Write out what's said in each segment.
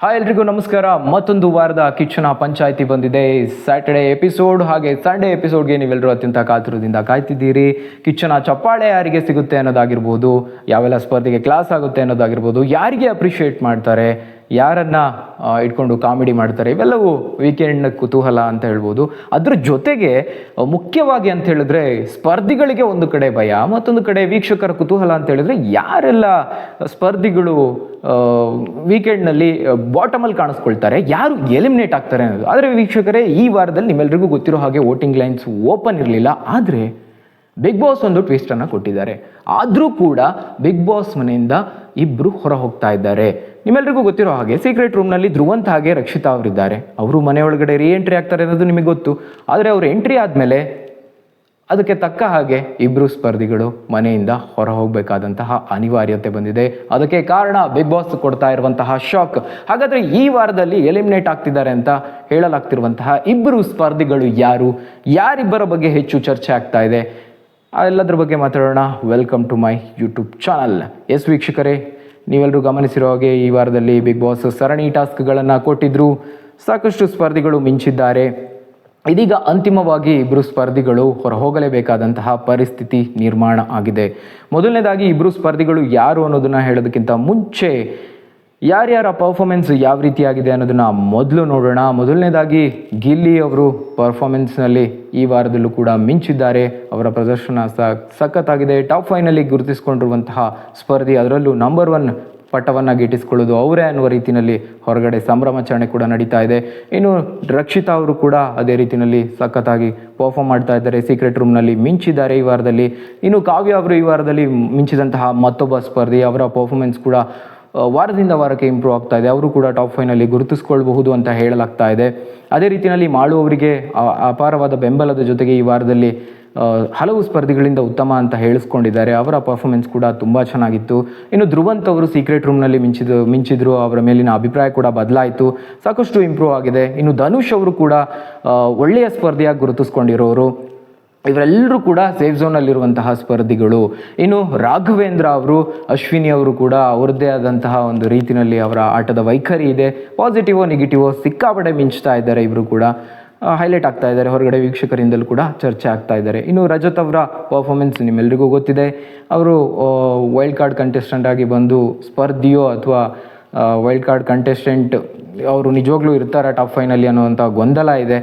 Hi ಎಲ್ರಿಗೂ ನಮಸ್ಕಾರ. ಮತ್ತೊಂದು ವಾರದ ಕಿಚ್ಚನ ಪಂಚಾಯಿತಿ ಬಂದಿದೆ. ಸ್ಯಾಟರ್ಡೇ ಎಪಿಸೋಡ್ ಹಾಗೆ ಸಂಡೇ ಎಪಿಸೋಡ್ಗೆ ನೀವೆಲ್ಲರೂ ಅತ್ಯಂತ ಕಾತುರದಿಂದ ಕಾಯ್ತಿದ್ದೀರಿ. ಕಿಚ್ಚನ ಚಪ್ಪಾಳೆ ಯಾರಿಗೆ ಸಿಗುತ್ತೆ ಅನ್ನೋದಾಗಿರ್ಬೋದು, ಯಾವೆಲ್ಲ ಸ್ಪರ್ಧೆಗೆ ಕ್ಲಾಸ್ ಆಗುತ್ತೆ ಅನ್ನೋದಾಗಿರ್ಬೋದು, ಯಾರಿಗೆ ಅಪ್ರಿಷಿಯೇಟ್ ಮಾಡ್ತಾರೆ, ಯಾರನ್ನ ಇಟ್ಕೊಂಡು ಕಾಮಿಡಿ ಮಾಡ್ತಾರೆ, ಇವೆಲ್ಲವೂ ವೀಕೆಂಡ್ ಕುತೂಹಲ ಅಂತ ಹೇಳ್ಬೋದು. ಅದ್ರ ಜೊತೆಗೆ ಮುಖ್ಯವಾಗಿ ಅಂತ ಹೇಳಿದ್ರೆ ಸ್ಪರ್ಧಿಗಳಿಗೆ ಒಂದು ಕಡೆ ಭಯ, ಮತ್ತೊಂದು ಕಡೆ ವೀಕ್ಷಕರ ಕುತೂಹಲ ಅಂತ ಹೇಳಿದ್ರೆ ಯಾರೆಲ್ಲ ಸ್ಪರ್ಧಿಗಳು ವೀಕೆಂಡ್ನಲ್ಲಿ ಬಾಟಮಲ್ಲಿ ಕಾಣಿಸ್ಕೊಳ್ತಾರೆ, ಯಾರು ಎಲಿಮಿನೇಟ್ ಆಗ್ತಾರೆ ಅನ್ನೋದು. ಆದರೆ ವೀಕ್ಷಕರೇ, ಈ ವಾರದಲ್ಲಿ ನಿಮ್ಮೆಲ್ರಿಗೂ ಗೊತ್ತಿರೋ ಹಾಗೆ ವೋಟಿಂಗ್ ಲೈನ್ಸ್ ಓಪನ್ ಇರಲಿಲ್ಲ. ಆದರೆ ಬಿಗ್ ಬಾಸ್ ಒಂದು ಟ್ವಿಸ್ಟನ್ನು ಕೊಟ್ಟಿದ್ದಾರೆ. ಆದರೂ ಕೂಡ ಬಿಗ್ ಬಾಸ್ ಮನೆಯಿಂದ ಇಬ್ಬರು ಹೊರ ಹೋಗ್ತಾ ಇದ್ದಾರೆ. ನಿಮ್ಮೆಲ್ರಿಗೂ ಗೊತ್ತಿರೋ ಹಾಗೆ ಸೀಕ್ರೆಟ್ ರೂಮ್ನಲ್ಲಿ ಧ್ರುವಂತ್ ಹಾಗೆ ರಕ್ಷಿತಾ ಅವರಿದ್ದಾರೆ. ಅವರು ಮನೆಯೊಳಗಡೆ ಎಂಟ್ರಿ ಆಗ್ತಾರೆ ಅನ್ನೋದು ನಿಮಗೆ ಗೊತ್ತು. ಆದರೆ ಅವರು ಎಂಟ್ರಿ ಆದಮೇಲೆ ಅದಕ್ಕೆ ತಕ್ಕ ಹಾಗೆ ಇಬ್ಬರು ಸ್ಪರ್ಧಿಗಳು ಮನೆಯಿಂದ ಹೊರ ಹೋಗಬೇಕಾದಂತಹ ಅನಿವಾರ್ಯತೆ ಬಂದಿದೆ. ಅದಕ್ಕೆ ಕಾರಣ ಬಿಗ್ ಬಾಸ್ ಕೊಡ್ತಾ ಇರುವಂತಹ ಶಾಕ್. ಹಾಗಾದರೆ ಈ ವಾರದಲ್ಲಿ ಎಲಿಮಿನೇಟ್ ಆಗ್ತಿದ್ದಾರೆ ಅಂತ ಹೇಳಲಾಗ್ತಿರುವಂತಹ ಇಬ್ಬರು ಸ್ಪರ್ಧಿಗಳು ಯಾರು, ಯಾರಿಬ್ಬರ ಬಗ್ಗೆ ಹೆಚ್ಚು ಚರ್ಚೆ ಆಗ್ತಾ ಇದೆ, ಎಲ್ಲದರ ಬಗ್ಗೆ ಮಾತಾಡೋಣ. Welcome to my YouTube channel. Yes ವೀಕ್ಷಕರೇ, ನೀವೆಲ್ಲರೂ ಗಮನಿಸಿರೋ ಹಾಗೆ ಈ ವಾರದಲ್ಲಿ ಬಿಗ್ ಬಾಸ್ ಸರಣಿ ಟಾಸ್ಕ್ಗಳನ್ನು ಕೊಟ್ಟಿದ್ರು. ಸಾಕಷ್ಟು ಸ್ಪರ್ಧಿಗಳು ಮಿಂಚಿದ್ದಾರೆ. ಇದೀಗ ಅಂತಿಮವಾಗಿ ಇಬ್ಬರು ಸ್ಪರ್ಧಿಗಳು ಹೊರ ಹೋಗಲೇಬೇಕಾದಂತಹ ಪರಿಸ್ಥಿತಿ ನಿರ್ಮಾಣ ಆಗಿದೆ. ಮೊದಲನೇದಾಗಿ ಇಬ್ಬರು ಸ್ಪರ್ಧಿಗಳು ಯಾರು ಅನ್ನೋದನ್ನು ಹೇಳೋದಕ್ಕಿಂತ ಮುಂಚೆ ಯಾರ್ಯಾರ ಪರ್ಫಾರ್ಮೆನ್ಸ್ ಯಾವ ರೀತಿಯಾಗಿದೆ ಅನ್ನೋದನ್ನು ಮೊದಲು ನೋಡೋಣ. ಮೊದಲನೇದಾಗಿ ಗಿಲ್ಲಿ ಅವರು ಪರ್ಫಾರ್ಮೆನ್ಸ್ನಲ್ಲಿ ಈ ವಾರದಲ್ಲೂ ಕೂಡ ಮಿಂಚಿದ್ದಾರೆ. ಅವರ ಪ್ರದರ್ಶನ ಸಖತ್ತಾಗಿದೆ. ಟಾಪ್ 5ನಲ್ಲಿ ಗುರುತಿಸಿಕೊಂಡಿರುವಂತಹ ಸ್ಪರ್ಧಿ, ಅದರಲ್ಲೂ ನಂಬರ್ 1 ಪಟ್ಟವನ್ನು ಗಿಟ್ಟಿಸ್ಕೊಳ್ಳೋದು ಅವರೇ ಅನ್ನುವ ರೀತಿಯಲ್ಲಿ ಹೊರಗಡೆ ಸಂಭ್ರಮಾಚರಣೆ ಕೂಡ ನಡೀತಾ ಇದೆ. ಇನ್ನು ರಕ್ಷಿತಾ ಅವರು ಕೂಡ ಅದೇ ರೀತಿಯಲ್ಲಿ ಸಖತ್ತಾಗಿ ಪರ್ಫಾರ್ಮ್ ಮಾಡ್ತಾ ಇದ್ದಾರೆ. ಸೀಕ್ರೆಟ್ ರೂಮ್ನಲ್ಲಿ ಮಿಂಚಿದ್ದಾರೆ ಈ ವಾರದಲ್ಲಿ. ಇನ್ನು ಕಾವ್ಯ ಅವರು ಈ ವಾರದಲ್ಲಿ ಮಿಂಚಿದಂತಹ ಮತ್ತೊಬ್ಬ ಸ್ಪರ್ಧಿ, ಅವರ ಪರ್ಫಾರ್ಮೆನ್ಸ್ ಕೂಡ ವಾರದಿಂದ ವಾರಕ್ಕೆ ಇಂಪ್ರೂವ್ ಆಗ್ತಾ ಇದೆ. ಅವರು ಕೂಡ ಟಾಪ್ 5ನಲ್ಲಿ ಗುರುತಿಸ್ಕೊಳ್ಬಹುದು ಅಂತ ಹೇಳಲಾಗ್ತಾ ಇದೆ. ಅದೇ ರೀತಿಯಲ್ಲಿ ಮಾಳು ಅವರಿಗೆ ಅಪಾರವಾದ ಬೆಂಬಲದ ಜೊತೆಗೆ ಈ ವಾರದಲ್ಲಿ ಹಲವು ಸ್ಪರ್ಧಿಗಳಿಂದ ಉತ್ತಮ ಅಂತ ಹೇಳಿಸ್ಕೊಂಡಿದ್ದಾರೆ. ಅವರ ಪರ್ಫಾರ್ಮೆನ್ಸ್ ಕೂಡ ತುಂಬ ಚೆನ್ನಾಗಿತ್ತು. ಇನ್ನು ಧ್ರುವಂತ್ ಅವರು ಸೀಕ್ರೆಟ್ ರೂಮ್ನಲ್ಲಿ ಮಿಂಚಿದ್ರು. ಅವರ ಮೇಲಿನ ಅಭಿಪ್ರಾಯ ಕೂಡ ಬದಲಾಯಿತು, ಸಾಕಷ್ಟು ಇಂಪ್ರೂವ್ ಆಗಿದೆ. ಇನ್ನು ಧನುಷ್ ಅವರು ಕೂಡ ಒಳ್ಳೆಯ ಸ್ಪರ್ಧಿಯಾಗಿ ಗುರುತಿಸ್ಕೊಂಡಿರೋರು. ಇವರೆಲ್ಲರೂ ಕೂಡ ಸೇಫ್ ಝೋನಲ್ಲಿರುವಂತಹ ಸ್ಪರ್ಧಿಗಳು. ಇನ್ನು ರಾಘವೇಂದ್ರ ಅವರು, ಅಶ್ವಿನಿ ಅವರು ಕೂಡ ಅವರದ್ದೇ ಆದಂತಹ ಒಂದು ರೀತಿಯಲ್ಲಿ ಅವರ ಆಟದ ವೈಖರಿ ಇದೆ. ಪಾಸಿಟಿವೋ ನೆಗೆಟಿವೋ ಸಿಕ್ಕಾಪಟ್ಟೆ ಮಿಂಚ್ತಾ ಇದ್ದಾರೆ. ಇವರು ಕೂಡ ಹೈಲೈಟ್ ಆಗ್ತಾ ಇದ್ದಾರೆ. ಹೊರಗಡೆ ವೀಕ್ಷಕರಿಂದಲೂ ಕೂಡ ಚರ್ಚೆ ಆಗ್ತಾ ಇದ್ದಾರೆ. ಇನ್ನು ರಜತ್ ಅವರ ಪರ್ಫಾರ್ಮೆನ್ಸ್ ನಿಮ್ಮೆಲ್ಲರಿಗೂ ಗೊತ್ತಿದೆ. ಅವರು ವೈಲ್ಡ್ ಕಾರ್ಡ್ ಕಂಟೆಸ್ಟೆಂಟ್ ಆಗಿ ಬಂದು ಸ್ಪರ್ಧಿಯೋ ಅಥವಾ ವೈಲ್ಡ್ ಕಾರ್ಡ್ ಕಂಟೆಸ್ಟೆಂಟ್ ಅವರು ನಿಜವಾಗ್ಲೂ ಇರ್ತಾರೆ ಟಾಪ್ 5ನಲ್ಲಿ ಅನ್ನೋವಂಥ ಗೊಂದಲ ಇದೆ.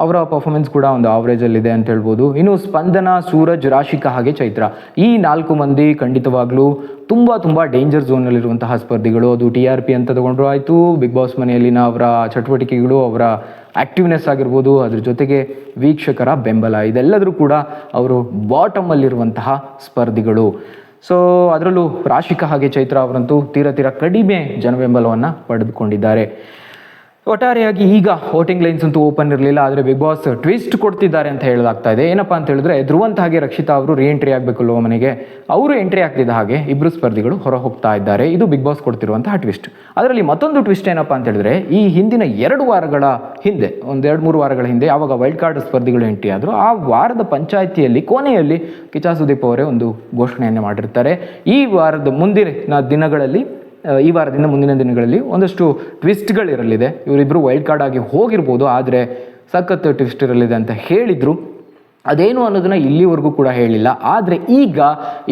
ಅವರ ಪರ್ಫಾರ್ಮೆನ್ಸ್ ಕೂಡ ಒಂದು ಆವ್ರೇಜಲ್ಲಿದೆ ಅಂತ ಹೇಳ್ಬೋದು. ಇನ್ನು ಸ್ಪಂದನ, ಸೂರಜ್, ರಾಶಿಕಾ ಹಾಗೆ ಚೈತ್ರ, ಈ 4 ಮಂದಿ ಖಂಡಿತವಾಗ್ಲೂ ತುಂಬ ಡೇಂಜರ್ ಝೋನಲ್ಲಿರುವಂತಹ ಸ್ಪರ್ಧಿಗಳು. ಅದು TRP ಅಂತ ತಗೊಂಡ್ರು ಆಯಿತು, ಬಿಗ್ ಬಾಸ್ ಮನೆಯಲ್ಲಿನ ಅವರ ಚಟುವಟಿಕೆಗಳು, ಅವರ ಆ್ಯಕ್ಟಿವ್ನೆಸ್ ಆಗಿರ್ಬೋದು, ಅದ್ರ ಜೊತೆಗೆ ವೀಕ್ಷಕರ ಬೆಂಬಲ, ಇದೆಲ್ಲದರೂ ಕೂಡ ಅವರು ಬಾಟಮಲ್ಲಿರುವಂತಹ ಸ್ಪರ್ಧಿಗಳು. ಸೊ ಅದರಲ್ಲೂ ರಾಶಿಕಾ ಹಾಗೆ ಚೈತ್ರ ಅವರಂತೂ ತೀರ ಕಡಿಮೆ ಜನಬೆಂಬಲವನ್ನು ಪಡೆದುಕೊಂಡಿದ್ದಾರೆ. ಒಟ್ಟಾರೆಯಾಗಿ ಈಗ ವೋಟಿಂಗ್ ಲೈನ್ಸ್ ಅಂತೂ ಓಪನ್ ಇರಲಿಲ್ಲ. ಆದರೆ ಬಿಗ್ ಬಾಸ್ ಟ್ವಿಸ್ಟ್ ಕೊಡ್ತಿದ್ದಾರೆ ಅಂತ ಹೇಳಲಾಗ್ತಾ ಇದೆ. ಏನಪ್ಪ ಅಂತ ಹೇಳಿದ್ರೆ, ಧ್ರುವಂತ್ ಹಾಗೆ ರಕ್ಷಿತಾ ಅವರು ಎಂಟ್ರಿ ಆಗಬೇಕಲ್ವ ಮನೆಗೆ, ಅವರು ಎಂಟ್ರಿ ಆಗ್ತಿದ್ದ ಹಾಗೆ ಇಬ್ಬರು ಸ್ಪರ್ಧಿಗಳು ಹೊರ ಹೋಗ್ತಾ ಇದ್ದಾರೆ. ಇದು ಬಿಗ್ ಬಾಸ್ ಕೊಡ್ತಿರುವಂತಹ ಟ್ವಿಸ್ಟ್. ಅದರಲ್ಲಿ ಮತ್ತೊಂದು ಟ್ವಿಸ್ಟ್ ಏನಪ್ಪ ಅಂತ ಹೇಳಿದ್ರೆ, ಈ ಹಿಂದಿನ 2 ವಾರಗಳ ಹಿಂದೆ, ಒಂದು 2-3 ವಾರಗಳ ಹಿಂದೆ ಯಾವಾಗ ವೈಲ್ಡ್ ಕಾರ್ಡ್ ಸ್ಪರ್ಧಿಗಳು ಎಂಟ್ರಿ ಆದರೂ, ಆ ವಾರದ ಪಂಚಾಯಿತಿಯಲ್ಲಿ ಕೊನೆಯಲ್ಲಿ ಕಿಚ್ಚ ಸುದೀಪ್ ಅವರೇ ಒಂದು ಘೋಷಣೆಯನ್ನು ಮಾಡಿರ್ತಾರೆ. ಈ ವಾರದ ಮುಂದಿನ ದಿನಗಳಲ್ಲಿ, ಈ ವಾರದಿಂದ ಮುಂದಿನ ದಿನಗಳಲ್ಲಿ ಒಂದಷ್ಟು ಟ್ವಿಸ್ಟ್ಗಳಿರಲಿದೆ. ಇವರಿಬ್ಬರು ವೈಲ್ಡ್ ಕಾರ್ಡ್ ಆಗಿ ಹೋಗಿರ್ಬೋದು, ಆದರೆ ಸಖತ್ ಟ್ವಿಸ್ಟ್ ಇರಲಿದೆ ಅಂತ ಹೇಳಿದರು. ಅದೇನು ಅನ್ನೋದನ್ನು ಇಲ್ಲಿವರೆಗೂ ಕೂಡ ಹೇಳಿಲ್ಲ. ಆದರೆ ಈಗ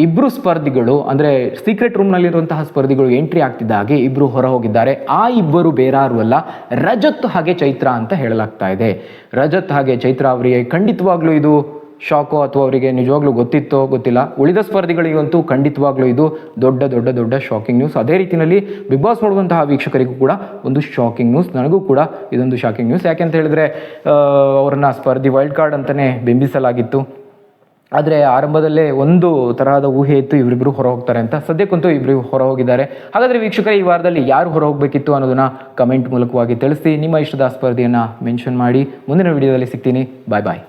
ಇಬ್ಬರು ಸ್ಪರ್ಧಿಗಳು, ಅಂದರೆ ಸೀಕ್ರೆಟ್ ರೂಮ್ನಲ್ಲಿರುವಂತಹ ಸ್ಪರ್ಧಿಗಳು ಎಂಟ್ರಿ ಆಗ್ತಿದ್ದ ಹಾಗೆ ಇಬ್ಬರು ಹೊರ ಹೋಗಿದ್ದಾರೆ. ಆ ಇಬ್ಬರು ಬೇರಾರು ಅಲ್ಲ, ರಜತ್ ಹಾಗೆ ಚೈತ್ರ ಅಂತ ಹೇಳಲಾಗ್ತಾ ಇದೆ. ರಜತ್ ಹಾಗೆ ಚೈತ್ರ ಅವರಿಗೆ ಖಂಡಿತವಾಗ್ಲೂ ಇದು ಶಾಕೋ ಅಥವಾ ಅವರಿಗೆ ನಿಜವಾಗ್ಲೂ ಗೊತ್ತಿತ್ತೋ ಗೊತ್ತಿಲ್ಲ. ಉಳಿದ ಸ್ಪರ್ಧಿಗಳಿಗಂತೂ ಖಂಡಿತವಾಗ್ಲೂ ಇದು ದೊಡ್ಡ ಶಾಕಿಂಗ್ ನ್ಯೂಸ್. ಅದೇ ರೀತಿಯಲ್ಲಿ ಬಿಗ್ ಬಾಸ್ ನೋಡುವಂತಹ ವೀಕ್ಷಕರಿಗೂ ಕೂಡ ಒಂದು ಶಾಕಿಂಗ್ ನ್ಯೂಸ್. ನನಗೂ ಕೂಡ ಇದೊಂದು ಶಾಕಿಂಗ್ ನ್ಯೂಸ್. ಯಾಕೆಂತ ಹೇಳಿದ್ರೆ, ಅವ್ರನ್ನ ಸ್ಪರ್ಧಿ ವೈಲ್ಡ್ ಕಾರ್ಡ್ ಅಂತಲೇ ಬಿಂಬಿಸಲಾಗಿತ್ತು. ಆದರೆ ಆರಂಭದಲ್ಲೇ ಒಂದು ತರಹದ ಊಹೆ ಇತ್ತು, ಇವರಿಬ್ಬರು ಹೊರ ಹೋಗ್ತಾರೆ ಅಂತ. ಸದ್ಯಕ್ಕಂತೂ ಇಬ್ಬರು ಹೊರ ಹೋಗಿದ್ದಾರೆ. ಹಾಗಾದರೆ ವೀಕ್ಷಕರೇ, ಈ ವಾರದಲ್ಲಿ ಯಾರು ಹೊರ ಹೋಗಬೇಕಿತ್ತು ಅನ್ನೋದನ್ನು ಕಮೆಂಟ್ ಮೂಲಕವಾಗಿ ತಿಳಿಸಿ. ನಿಮ್ಮ ಇಷ್ಟದ ಸ್ಪರ್ಧೆಯನ್ನು ಮೆನ್ಷನ್ ಮಾಡಿ. ಮುಂದಿನ ವಿಡಿಯೋದಲ್ಲಿ ಸಿಗ್ತೀನಿ. ಬಾಯ್.